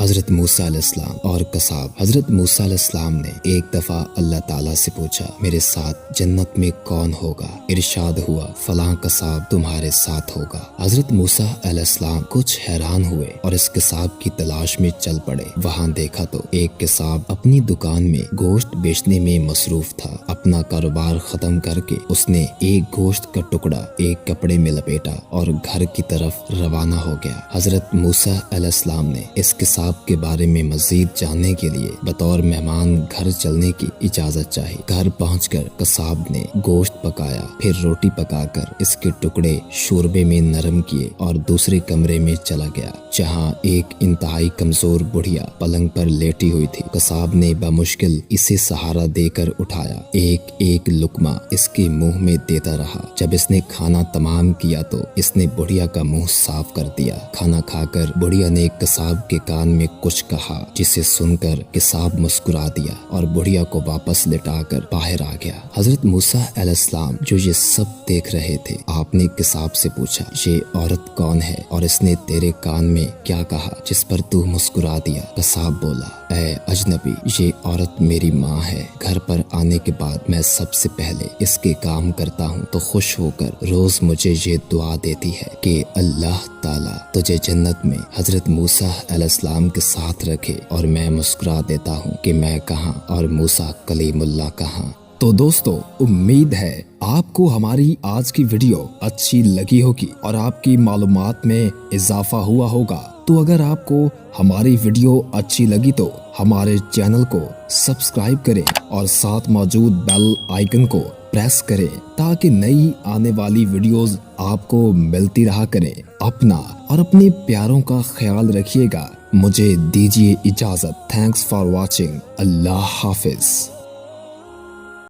حضرت موسیٰ علیہ السلام اور قصاب۔ حضرت موسیٰ علیہ السلام نے ایک دفعہ اللہ تعالیٰ سے پوچھا، میرے ساتھ جنت میں کون ہوگا؟ ارشاد ہوا، فلاں قصاب تمہارے ساتھ ہوگا۔ حضرت موسیٰ علیہ السلام کچھ حیران ہوئے اور اس قصاب کی تلاش میں چل پڑے۔ وہاں دیکھا تو ایک قصاب اپنی دکان میں گوشت بیچنے میں مصروف تھا۔ اپنا کاروبار ختم کر کے اس نے ایک گوشت کا ٹکڑا ایک کپڑے میں لپیٹا اور گھر کی طرف روانہ ہو گیا۔ حضرت موسیٰ علیہ السلام نے اس قصاب کے بارے میں مزید جاننے کے لیے بطور مہمان گھر چلنے کی اجازت چاہی۔ گھر پہنچ کر قصاب نے گوشت پکایا، پھر روٹی پکا کر اس کے ٹکڑے شوربے میں نرم کیے اور دوسرے کمرے میں چلا گیا جہاں ایک انتہائی کمزور بڑھیا پلنگ پر لیٹی ہوئی تھی۔ قصاب نے بمشکل اسے سہارا دے کر اٹھایا، ایک ایک لقمہ اس کے منہ میں دیتا رہا۔ جب اس نے کھانا تمام کیا تو اس نے بڑھیا کا منہ صاف کر دیا۔ کھانا کھا کر بڑھیا نے قصاب کے کان میں کچھ کہا جسے سن کر قصاب مسکرا دیا اور بڑھیا کو واپس لٹا کر باہر آ گیا۔ حضرت موسیٰ علیہ السلام جو یہ سب دیکھ رہے تھے، آپ نے قصاب سے پوچھا، یہ عورت کون ہے اور اس نے تیرے کان میں کیا کہا جس پر تو مسکرا دیا؟ قصاب بولا، اے اجنبی، یہ عورت میری ماں ہے۔ گھر پر آنے کے بعد میں سب سے پہلے اس کے کام کرتا ہوں تو خوش ہو کر روز مجھے یہ دعا دیتی ہے کہ اللہ تعالیٰ تجھے جنت میں حضرت موسیٰ علیہ السلام کے ساتھ رکھے، اور میں مسکرا دیتا ہوں کہ میں کہاں اور موسیٰ کلیم اللہ کہاں۔ تو دوستو، امید ہے آپ کو ہماری آج کی ویڈیو اچھی لگی ہوگی اور آپ کی معلومات میں اضافہ ہوا ہوگا۔ تو اگر آپ کو ہماری ویڈیو اچھی لگی تو ہمارے چینل کو سبسکرائب کریں اور ساتھ موجود بیل آئیکن کو پریس کریں تاکہ نئی آنے والی ویڈیوز آپ کو ملتی رہا کریں۔ اپنا اور اپنے پیاروں کا خیال رکھیے گا۔ مجھے دیجیے اجازت۔ Thanks for watching. اللہ حافظ۔